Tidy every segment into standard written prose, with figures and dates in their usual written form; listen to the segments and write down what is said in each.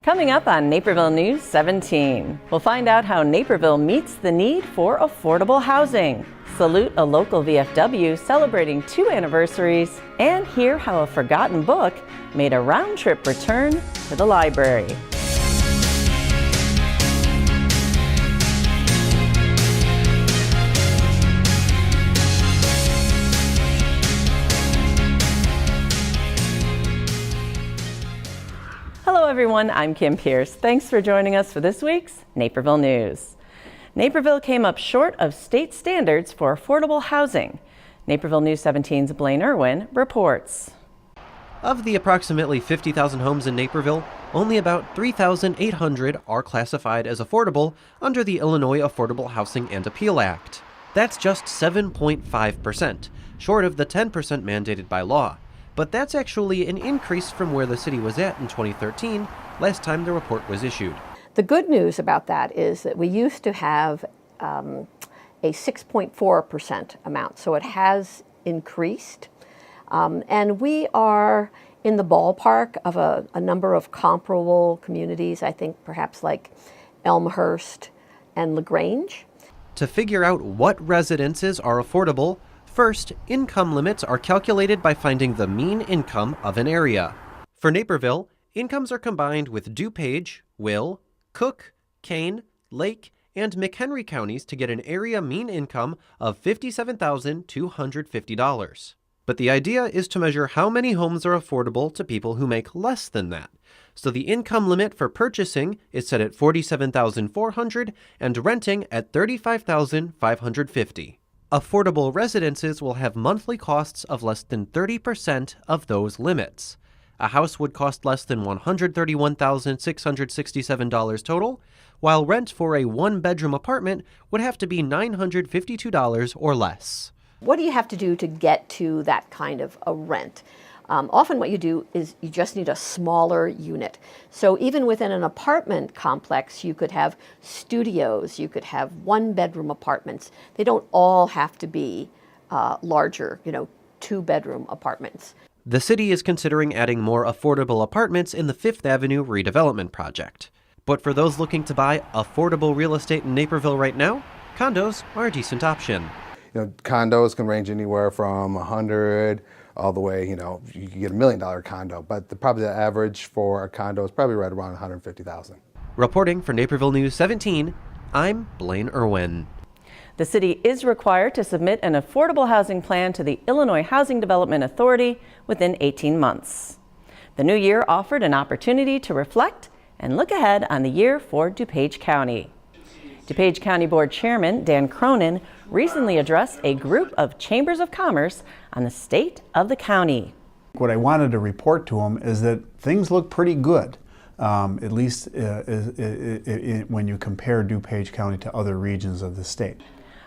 Coming up on Naperville News 17, we'll find out how Naperville meets the need for affordable housing, salute a local VFW celebrating 2 anniversaries, and hear how a forgotten book made a round-trip return to the library. Hello everyone, I'm Kim Pierce. Thanks for joining us for this week's Naperville News. Naperville came up short of state standards for affordable housing. Naperville News 17's Blaine Irwin reports. Of the approximately 50,000 homes in Naperville, only about 3,800 are classified as affordable under the Illinois Affordable Housing and Appeal Act. That's just 7.5%, short of the 10% mandated by law. But that's actually an increase from where the city was at in 2013, last time the report was issued. The good news about that is that we used to have a 6.4% amount, so it has increased. And we are in the ballpark of a number of comparable communities, I think perhaps like Elmhurst and LaGrange. To figure out what residences are affordable, first, income limits are calculated by finding the mean income of an area. For Naperville, incomes are combined with DuPage, Will, Cook, Kane, Lake, and McHenry counties to get an area mean income of $57,250. But the idea is to measure how many homes are affordable to people who make less than that. So the income limit for purchasing is set at $47,400 and renting at $35,550. Affordable residences will have monthly costs of less than 30% of those limits. A house would cost less than $131,667 total, while rent for a 1-bedroom apartment would have to be $952 or less. What do you have to do to get to that kind of a rent? Often what you do is you just need a smaller unit. So even within an apartment complex, you could have studios, you could have 1-bedroom apartments. They don't all have to be larger, 2-bedroom apartments. The city is considering adding more affordable apartments in the 5th Avenue redevelopment project. But for those looking to buy affordable real estate in Naperville right now, condos are a decent option. Condos can range anywhere from 100 all the way, you can get $1 million condo, but probably the average for a condo is probably right around 150,000. Reporting for Naperville News 17, I'm Blaine Irwin. The city is required to submit an affordable housing plan to the Illinois Housing Development Authority within 18 months. The new year offered an opportunity to reflect and look ahead on the year for DuPage County. DuPage County Board Chairman Dan Cronin recently addressed a group of chambers of commerce on the state of the county. What I wanted to report to them is that things look pretty good, at least when you compare DuPage County to other regions of the state.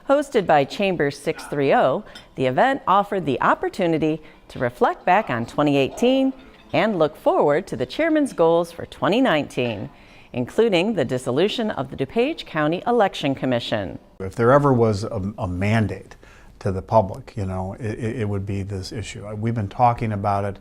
Hosted by Chamber 630, the event offered the opportunity to reflect back on 2018 and look forward to the chairman's goals for 2019, including the dissolution of the DuPage County Election Commission. If there ever was a mandate to the public, it would be this issue. We've been talking about it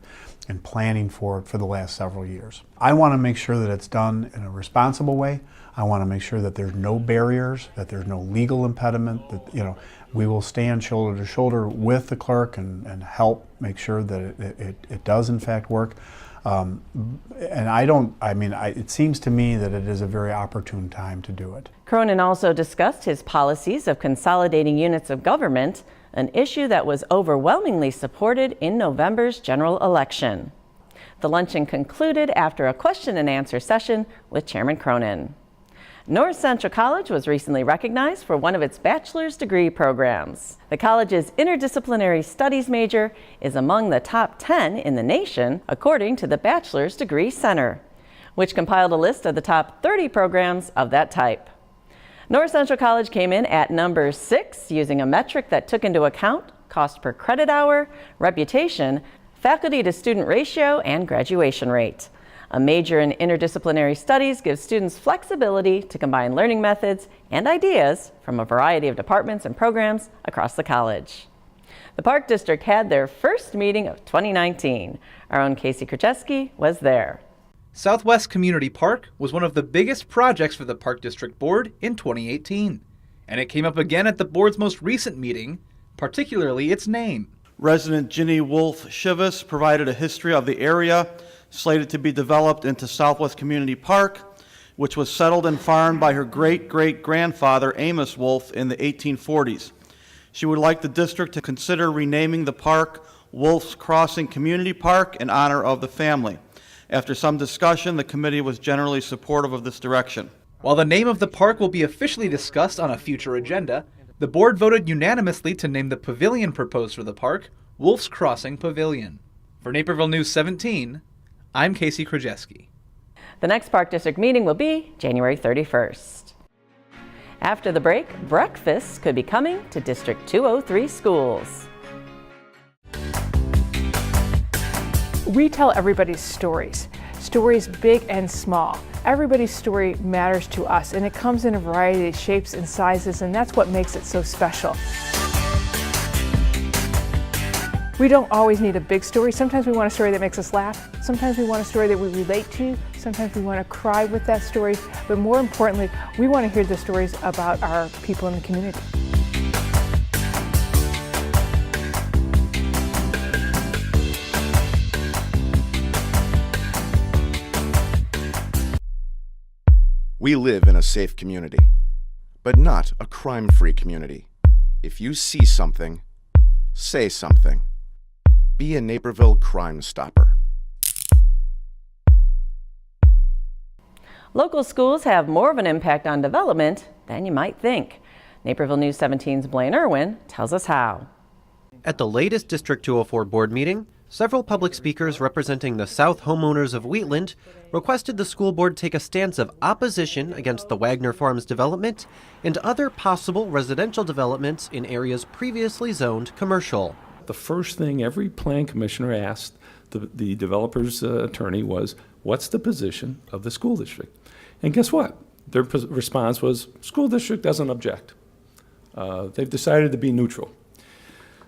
and planning for it for the last several years. I want to make sure that it's done in a responsible way. I want to make sure that there's no barriers, that there's no legal impediment, that we will stand shoulder to shoulder with the clerk and help make sure that it does in fact work. It seems to me that it is a very opportune time to do it. Cronin also discussed his policies of consolidating units of government, an issue that was overwhelmingly supported in November's general election. The luncheon concluded after a question and answer session with Chairman Cronin. North Central College was recently recognized for one of its bachelor's degree programs. The college's interdisciplinary studies major is among the top 10 in the nation, according to the Bachelor's Degree Center, which compiled a list of the top 30 programs of that type. North Central College came in at number 6, using a metric that took into account cost per credit hour, reputation, faculty to student ratio, and graduation rate. A major in interdisciplinary studies gives students flexibility to combine learning methods and ideas from a variety of departments and programs across the college. The Park District had their first meeting of 2019. Our own Casey Krajewski was there. Southwest Community Park was one of the biggest projects for the Park District Board in 2018, and it came up again at the board's most recent meeting, particularly its name. Resident Ginny Wolf Shivas provided a history of the area slated to be developed into Southwest Community Park, which was settled and farmed by her great-great-grandfather Amos Wolf in the 1840s. She would like the district to consider renaming the park Wolf's Crossing Community Park in honor of the family. After some discussion, the committee was generally supportive of this direction. While the name of the park will be officially discussed on a future agenda, the board voted unanimously to name the pavilion proposed for the park Wolf's Crossing Pavilion. For Naperville News 17, I'm Casey Krajewski. The next Park District meeting will be January 31st. After the break, breakfast could be coming to District 203 schools. We tell everybody's stories big and small. Everybody's story matters to us, and it comes in a variety of shapes and sizes, and that's what makes it so special. We don't always need a big story. Sometimes we want a story that makes us laugh. Sometimes we want a story that we relate to. Sometimes we want to cry with that story. But more importantly, we want to hear the stories about our people in the community. We live in a safe community, but not a crime-free community. If you see something, say something. Be a Naperville Crime Stopper. Local schools have more of an impact on development than you might think. Naperville News 17's Blaine Irwin tells us how. At the latest District 204 board meeting, several public speakers representing the South homeowners of Wheatland requested the school board take a stance of opposition against the Wagner Farms development and other possible residential developments in areas previously zoned commercial. The first thing every plan commissioner asked the developer's attorney was, what's the position of the school district? And guess what? Their response was, school district doesn't object. They've decided to be neutral.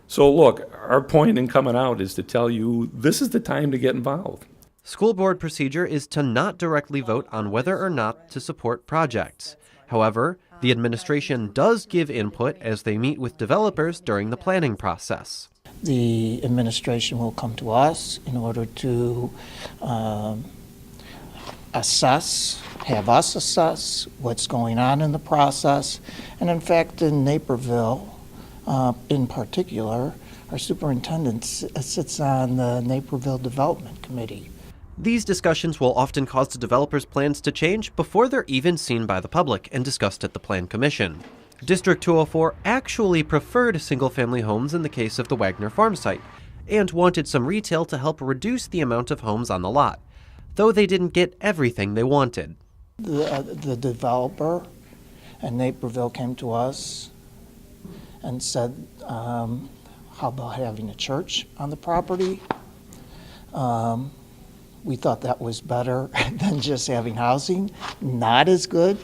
So look, our point in coming out is to tell you this is the time to get involved. School board procedure is to not directly vote on whether or not to support projects. However, the administration does give input as they meet with developers during the planning process. The administration will come to us in order to have us assess what's going on in the process. And in fact, in Naperville, in particular, our superintendent sits on the Naperville Development Committee. These discussions will often cause the developers' plans to change before they're even seen by the public and discussed at the Plan Commission. District 204 actually preferred single-family homes in the case of the Wagner Farm site and wanted some retail to help reduce the amount of homes on the lot, though they didn't get everything they wanted. The developer and Naperville came to us and said, how about having a church on the property? We thought that was better than just having housing, not as good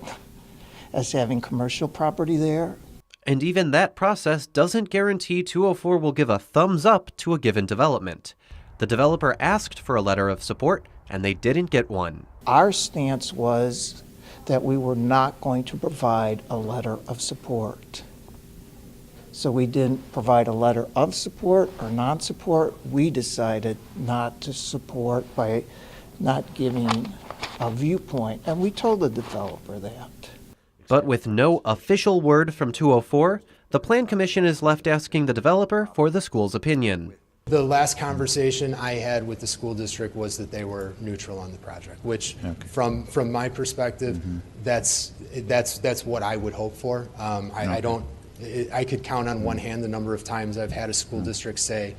as having commercial property there. And even that process doesn't guarantee 204 will give a thumbs up to a given development. The developer asked for a letter of support, and they didn't get one. Our stance was that we were not going to provide a letter of support. So we didn't provide a letter of support or non-support. We decided not to support by not giving a viewpoint, and we told the developer that. But with no official word from 204, the Plan Commission is left asking the developer for the school's opinion. The last conversation I had with the school district was that they were neutral on the project, which from my perspective, that's what I would hope for. I could count on one hand the number of times I've had a school district say,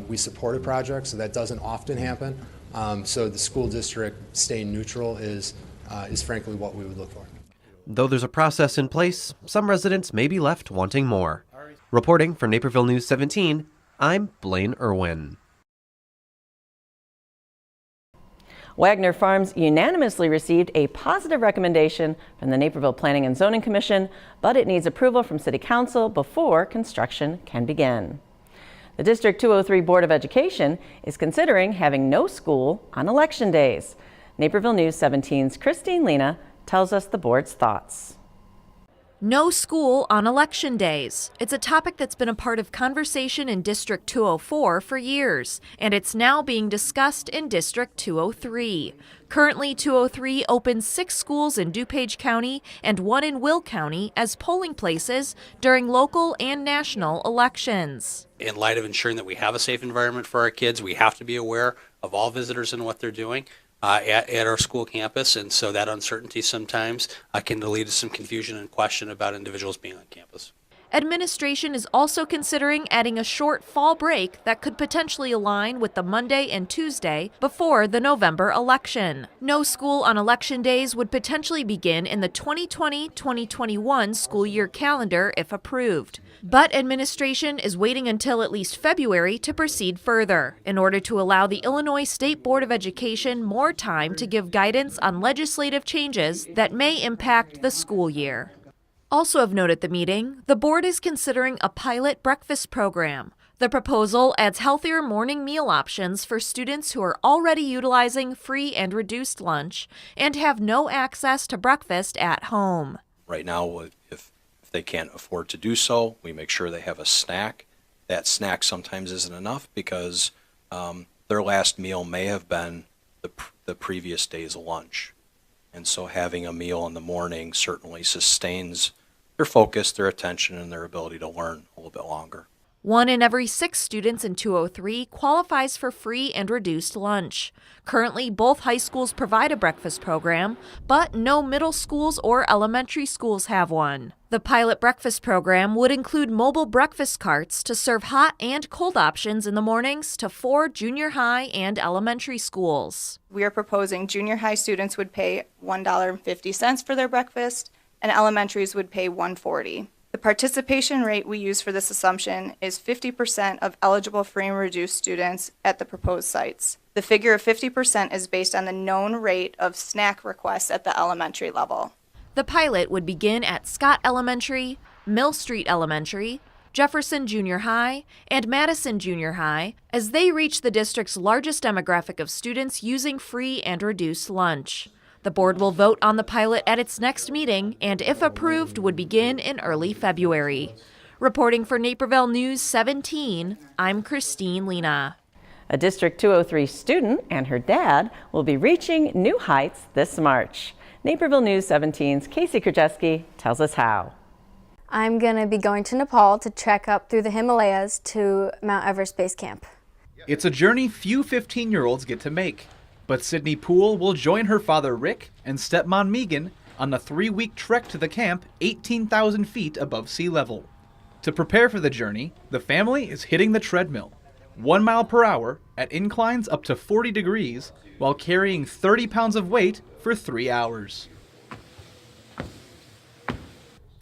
we support a project, so that doesn't often happen. So the school district staying neutral is frankly what we would look for. Though there's a process in place, some residents may be left wanting more. Reporting for Naperville News 17, I'm Blaine Irwin. Wagner Farms unanimously received a positive recommendation from the Naperville Planning and Zoning Commission, but it needs approval from City Council before construction can begin. The District 203 Board of Education is considering having no school on election days. Naperville News 17's Christine Lena tells us the board's thoughts. No school on election days. It's a topic that's been a part of conversation in District 204 for years, and it's now being discussed in District 203. Currently, 203 opens 6 schools in DuPage County and 1 in Will County as polling places during local and national elections. In light of ensuring that we have a safe environment for our kids, we have to be aware of all visitors and what they're doing at our school campus, and so that uncertainty sometimes can lead to some confusion and question about individuals being on campus. Administration is also considering adding a short fall break that could potentially align with the Monday and Tuesday before the November election. No school on election days would potentially begin in the 2020-2021 school year calendar if approved. But administration is waiting until at least February to proceed further in order to allow the Illinois State Board of Education more time to give guidance on legislative changes that may impact the school year. Also of note at the meeting, the board is considering a pilot breakfast program. The proposal adds healthier morning meal options for students who are already utilizing free and reduced lunch and have no access to breakfast at home. Right now, if they can't afford to do so, we make sure they have a snack. That snack sometimes isn't enough because their last meal may have been the previous day's lunch. And so having a meal in the morning certainly sustains their focus, their attention, and their ability to learn a little bit longer. 1 in every 6 students in 203 qualifies for free and reduced lunch. Currently, both high schools provide a breakfast program, but no middle schools or elementary schools have one. The pilot breakfast program would include mobile breakfast carts to serve hot and cold options in the mornings to 4 junior high and elementary schools. We are proposing junior high students would pay $1.50 for their breakfast, and elementaries would pay $1.40. The participation rate we use for this assumption is 50% of eligible free and reduced students at the proposed sites. The figure of 50% is based on the known rate of snack requests at the elementary level. The pilot would begin at Scott Elementary, Mill Street Elementary, Jefferson Junior High, and Madison Junior High as they reach the district's largest demographic of students using free and reduced lunch. The board will vote on the pilot at its next meeting and, if approved, would begin in early February. Reporting for Naperville News 17, I'm Christine Lena. A District 203 student and her dad will be reaching new heights this March. Naperville News 17's Casey Krajewski tells us how. I'm going to be going to Nepal to trek up through the Himalayas to Mount Everest Base Camp. It's a journey few 15-year-olds get to make. But Sydney Poole will join her father Rick and stepmom Megan on the 3-week trek to the camp 18,000 feet above sea level. To prepare for the journey, the family is hitting the treadmill, 1 mile per hour at inclines up to 40 degrees while carrying 30 pounds of weight for 3 hours.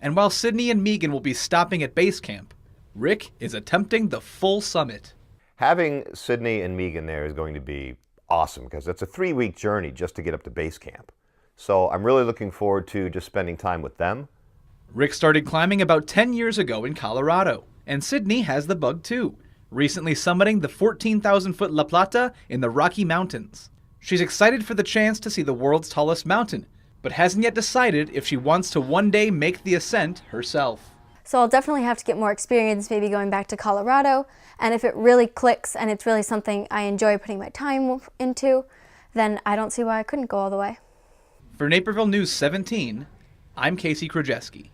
And while Sydney and Megan will be stopping at base camp, Rick is attempting the full summit. Having Sydney and Megan there is going to be awesome because it's a 3-week journey just to get up to base camp. So I'm really looking forward to just spending time with them. Rick started climbing about 10 years ago in Colorado, and Sydney has the bug too, recently summiting the 14,000-foot La Plata in the Rocky Mountains. She's excited for the chance to see the world's tallest mountain, but hasn't yet decided if she wants to one day make the ascent herself. So I'll definitely have to get more experience maybe going back to Colorado, and if it really clicks and it's really something I enjoy putting my time into, then I don't see why I couldn't go all the way. For Naperville News 17, I'm Casey Krajewski.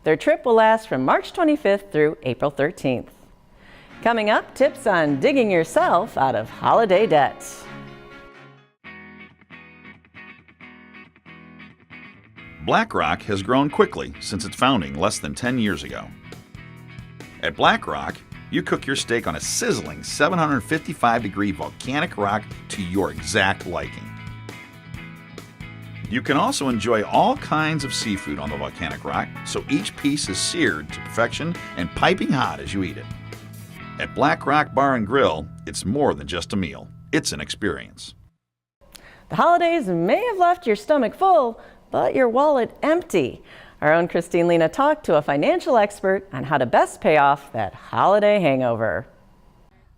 Their trip will last from March 25th through April 13th. Coming up, tips on digging yourself out of holiday debt. BlackRock has grown quickly since its founding less than 10 years ago. At BlackRock, you cook your steak on a sizzling 755-degree volcanic rock to your exact liking. You can also enjoy all kinds of seafood on the volcanic rock, so each piece is seared to perfection and piping hot as you eat it. At BlackRock Bar and Grill, it's more than just a meal. It's an experience. The holidays may have left your stomach full, but your wallet empty. Our own Christine Lena talked to a financial expert on how to best pay off that holiday hangover.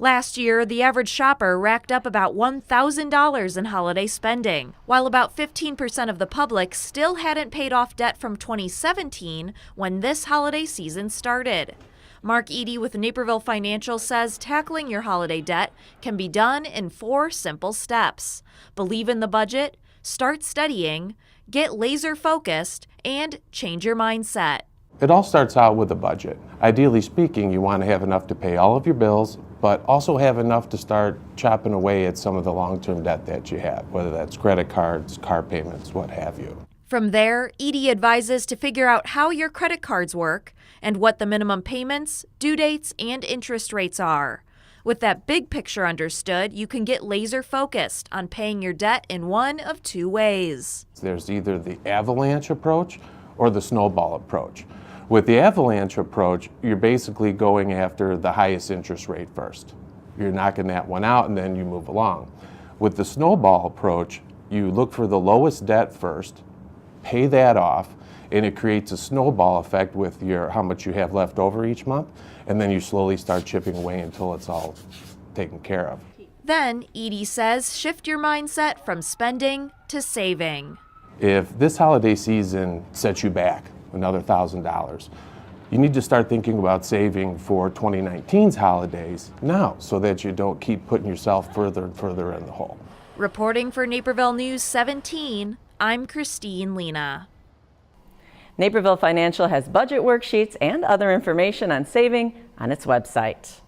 Last year, the average shopper racked up about $1,000 in holiday spending, while about 15% of the public still hadn't paid off debt from 2017 when this holiday season started. Mark Eady with Naperville Financial says tackling your holiday debt can be done in 4 simple steps. Believe in the budget, start studying, get laser focused, and change your mindset. It all starts out with a budget. Ideally speaking, you want to have enough to pay all of your bills, but also have enough to start chopping away at some of the long-term debt that you have, whether that's credit cards, car payments, what have you. From there, Eady advises to figure out how your credit cards work and what the minimum payments, due dates, and interest rates are. With that big picture understood, you can get laser focused on paying your debt in one of 2 ways. There's either the avalanche approach or the snowball approach. With the avalanche approach, you're basically going after the highest interest rate first. You're knocking that one out and then you move along. With the snowball approach, you look for the lowest debt first, pay that off, and it creates a snowball effect with your how much you have left over each month, and then you slowly start chipping away until it's all taken care of. Then, Eady says, shift your mindset from spending to saving. If this holiday season sets you back another $1,000, you need to start thinking about saving for 2019's holidays now so that you don't keep putting yourself further and further in the hole. Reporting for Naperville News 17, I'm Christine Lena. Naperville Financial has budget worksheets and other information on saving on its website.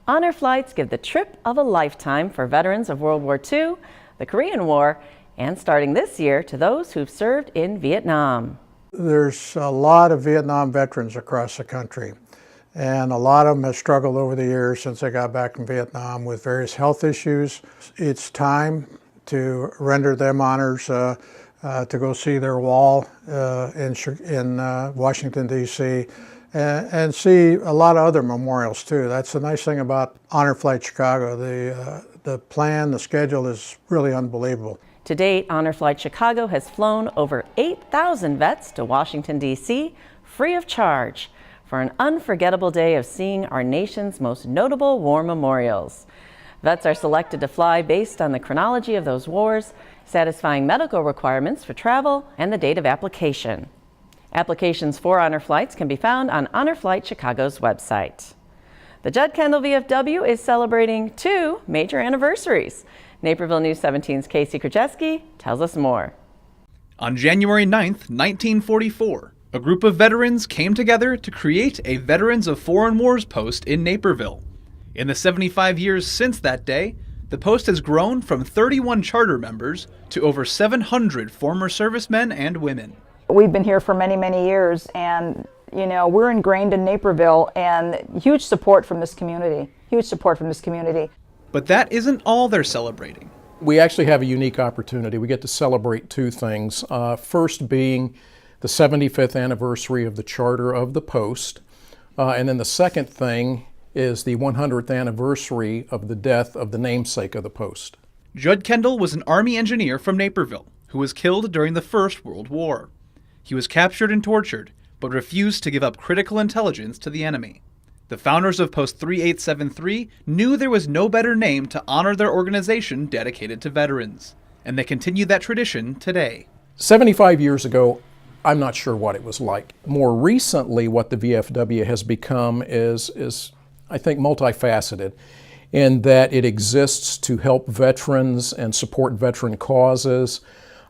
Honor flights give the trip of a lifetime for veterans of World War II, the Korean War, and starting this year to those who've served in Vietnam. There's a lot of Vietnam veterans across the country, and a lot of them have struggled over the years since they got back from Vietnam with various health issues. It's time to render them honors to go see their wall in Washington, D.C., and see a lot of other memorials too. That's the nice thing about Honor Flight Chicago. The plan, the schedule is really unbelievable. To date, Honor Flight Chicago has flown over 8,000 vets to Washington, D.C. free of charge for an unforgettable day of seeing our nation's most notable war memorials. Vets are selected to fly based on the chronology of those wars, satisfying medical requirements for travel and the date of application. Applications for Honor Flights can be found on Honor Flight Chicago's website. The Kendall VFW is celebrating 2 major anniversaries. Naperville News 17's Casey Krajewski tells us more. On January 9th, 1944, a group of veterans came together to create a Veterans of Foreign Wars post in Naperville. In the 75 years since that day, the post has grown from 31 charter members to over 700 former servicemen and women. We've been here for many, many years, and we're ingrained in Naperville, and huge support from this community. But that isn't all they're celebrating. We actually have a unique opportunity. We get to celebrate 2 things. First being the 75th anniversary of the charter of the post, and then the second thing is the 100th anniversary of the death of the namesake of the post. Judd Kendall was an Army engineer from Naperville who was killed during the First World War. He was captured and tortured, but refused to give up critical intelligence to the enemy. The founders of Post 3873 knew there was no better name to honor their organization dedicated to veterans, and they continue that tradition today. 75 years ago, I'm not sure what it was like. More recently, what the VFW has become is I think, multifaceted in that it exists to help veterans and support veteran causes,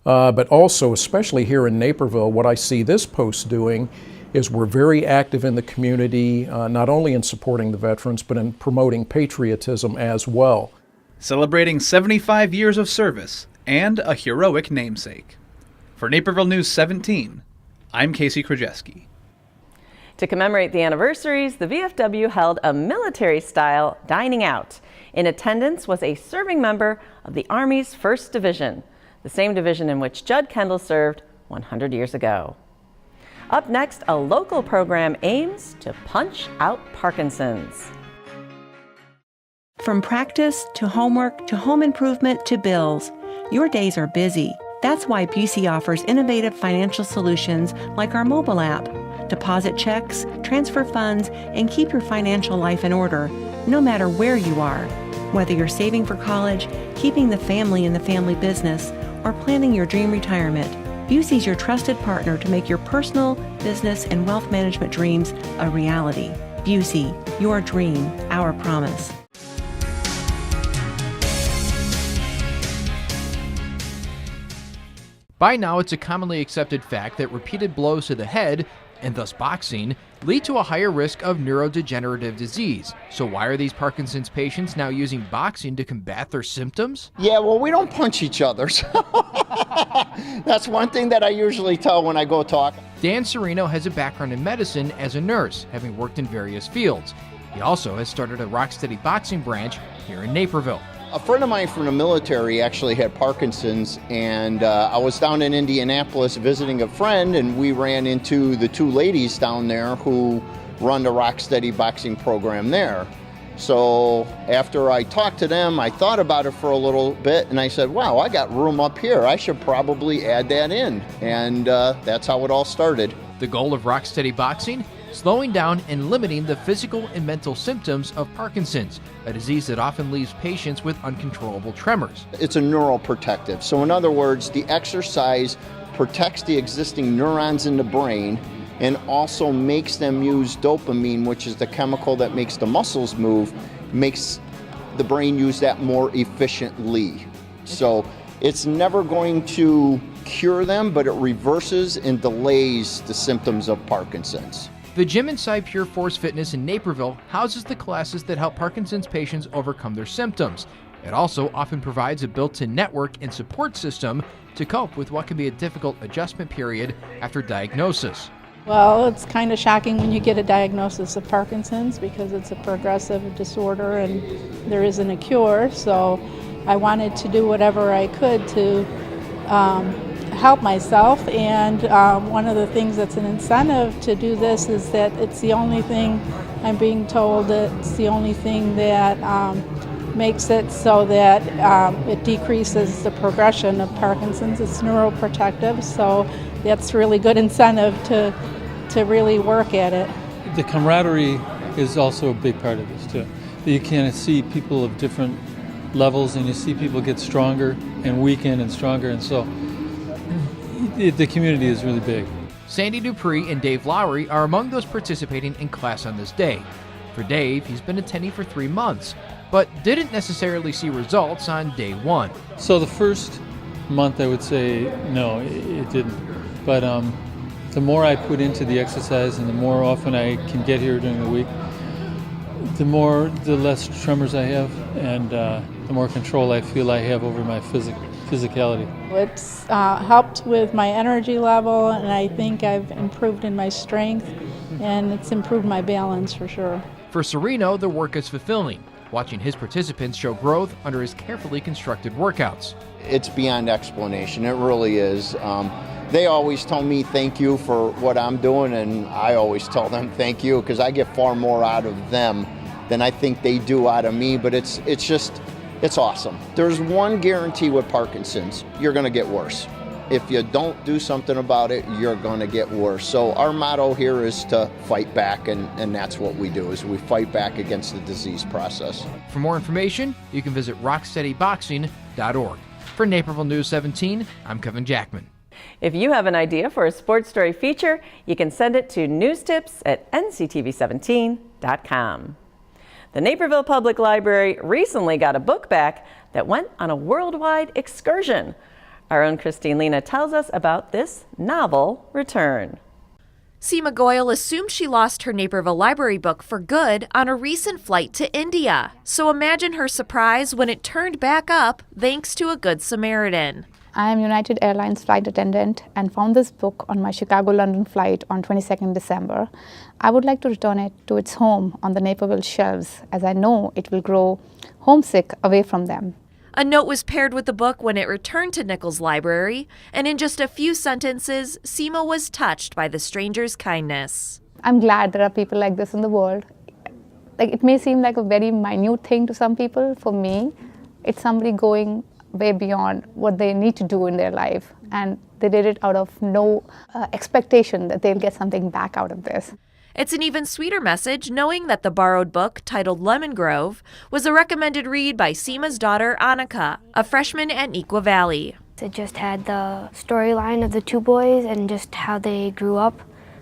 but also, especially here in Naperville, what I see this post doing is we're very active in the community, not only in supporting the veterans, but in promoting patriotism as well. Celebrating 75 years of service and a heroic namesake. For Naperville News 17, I'm Casey Krajewski. To commemorate the anniversaries, the VFW held a military-style dining out. In attendance was a serving member of the Army's 1st Division, the same division in which Judd Kendall served 100 years ago. Up next, a local program aims to punch out Parkinson's. From practice to homework to home improvement to bills, your days are busy. That's why Busey offers innovative financial solutions like our mobile app. Deposit checks, transfer funds, and keep your financial life in order no matter where you are. Whether you're saving for college, keeping the family in the family business, or planning your dream retirement, Busey's your trusted partner to make your personal, business, and wealth management dreams a reality. Busey, your dream, our promise. By now, it's a commonly accepted fact that repeated blows to the head, and thus boxing, lead to a higher risk of neurodegenerative disease. So why are these Parkinson's patients now using boxing to combat their symptoms? Yeah, well, we don't punch each other. So that's one thing that I usually tell when I go talk. Dan Serino has a background in medicine as a nurse, having worked in various fields. He also has started a Rocksteady Boxing branch here in Naperville. A friend of mine from the military actually had Parkinson's, and I was down in Indianapolis visiting a friend, and we ran into the two ladies down there who run the Rocksteady Boxing program there. So after I talked to them, I thought about it for a little bit, and I said, wow, I got room up here. I should probably add that in. And that's how it all started. The goal of Rocksteady Boxing? Slowing down and limiting the physical and mental symptoms of Parkinson's, a disease that often leaves patients with uncontrollable tremors. It's a neuroprotective. So in other words, the exercise protects the existing neurons in the brain and also makes them use dopamine, which is the chemical that makes the muscles move, makes the brain use that more efficiently. So it's never going to cure them, but it reverses and delays the symptoms of Parkinson's. The gym inside Pure Force Fitness in Naperville houses the classes that help Parkinson's patients overcome their symptoms. It also often provides a built-in network and support system to cope with what can be a difficult adjustment period after diagnosis. Well, it's kind of shocking when you get a diagnosis of Parkinson's because it's a progressive disorder and there isn't a cure. So I wanted to do whatever I could to help myself, and one of the things that's an incentive to do this is that it's the only thing I'm being told that it's the only thing that makes it so that it decreases the progression of Parkinson's. It's neuroprotective, so that's really good incentive to really work at it. The camaraderie is also a big part of this too. You can see people of different levels, and you see people get stronger and weaken and stronger, and so the community is really big. Sandy Dupree and Dave Lowry are among those participating in class on this day. For Dave, he's been attending for 3 months, but didn't necessarily see results on day one. So the first month I would say no, it didn't. But the more I put into the exercise and the more often I can get here during the week, the less tremors I have, and the more control I feel I have over my physicality. It's helped with my energy level, and I think I've improved in my strength, and it's improved my balance for sure. For Serino, the work is fulfilling, watching his participants show growth under his carefully constructed workouts. It's beyond explanation, it really is. They always tell me thank you for what I'm doing, and I always tell them thank you because I get far more out of them than I think they do out of me, but it's awesome. There's one guarantee with Parkinson's: you're going to get worse. If you don't do something about it, you're going to get worse. So our motto here is to fight back, and that's what we do, is we fight back against the disease process. For more information, you can visit rocksteadyboxing.org. For Naperville News 17, I'm Kevin Jackman. If you have an idea for a sports story feature, you can send it to newstips@nctv17.com. The Naperville Public Library recently got a book back that went on a worldwide excursion. Our own Christine Lena tells us about this novel return. Seema Goyal assumed she lost her Naperville Library book for good on a recent flight to India. So imagine her surprise when it turned back up thanks to a Good Samaritan. I am United Airlines flight attendant and found this book on my Chicago-London flight on 22nd December. I would like to return it to its home on the Naperville shelves, as I know it will grow homesick away from them. A note was paired with the book when it returned to Nichols Library, and in just a few sentences, Seema was touched by the stranger's kindness. I'm glad there are people like this in the world. Like, it may seem like a very minute thing to some people. For me, it's somebody going way beyond what they need to do in their life, and they did it out of no expectation that they'll get something back out of this. It's an even sweeter message knowing that the borrowed book, titled Lemon Grove, was a recommended read by Seema's daughter, Annika, a freshman at Neuqua Valley. It just had the storyline of the two boys and just how they grew up.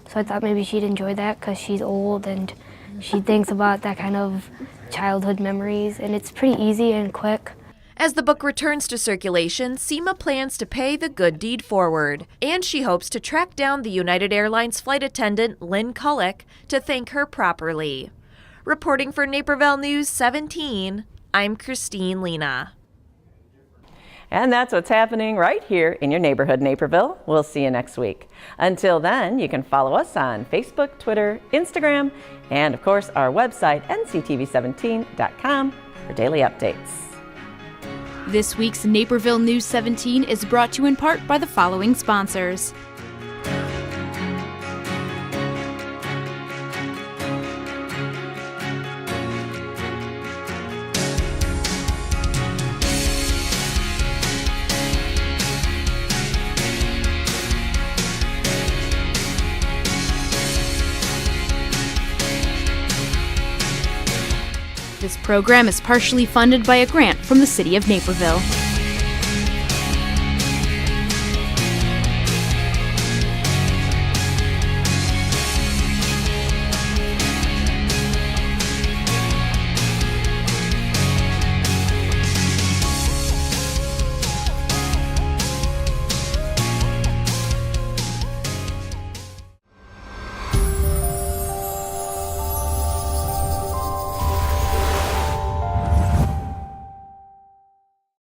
So I thought maybe she'd enjoy that because she's old and she thinks about that kind of childhood memories. And it's pretty easy and quick. As the book returns to circulation, Seema plans to pay the good deed forward, and she hopes to track down the United Airlines flight attendant, Lynn Kullick, to thank her properly. Reporting for Naperville News 17, I'm Christine Lena. And that's what's happening right here in your neighborhood, Naperville. We'll see you next week. Until then, you can follow us on Facebook, Twitter, Instagram, and of course our website, nctv17.com, for daily updates. This week's Naperville News 17 is brought to you in part by the following sponsors. This program is partially funded by a grant from the City of Naperville.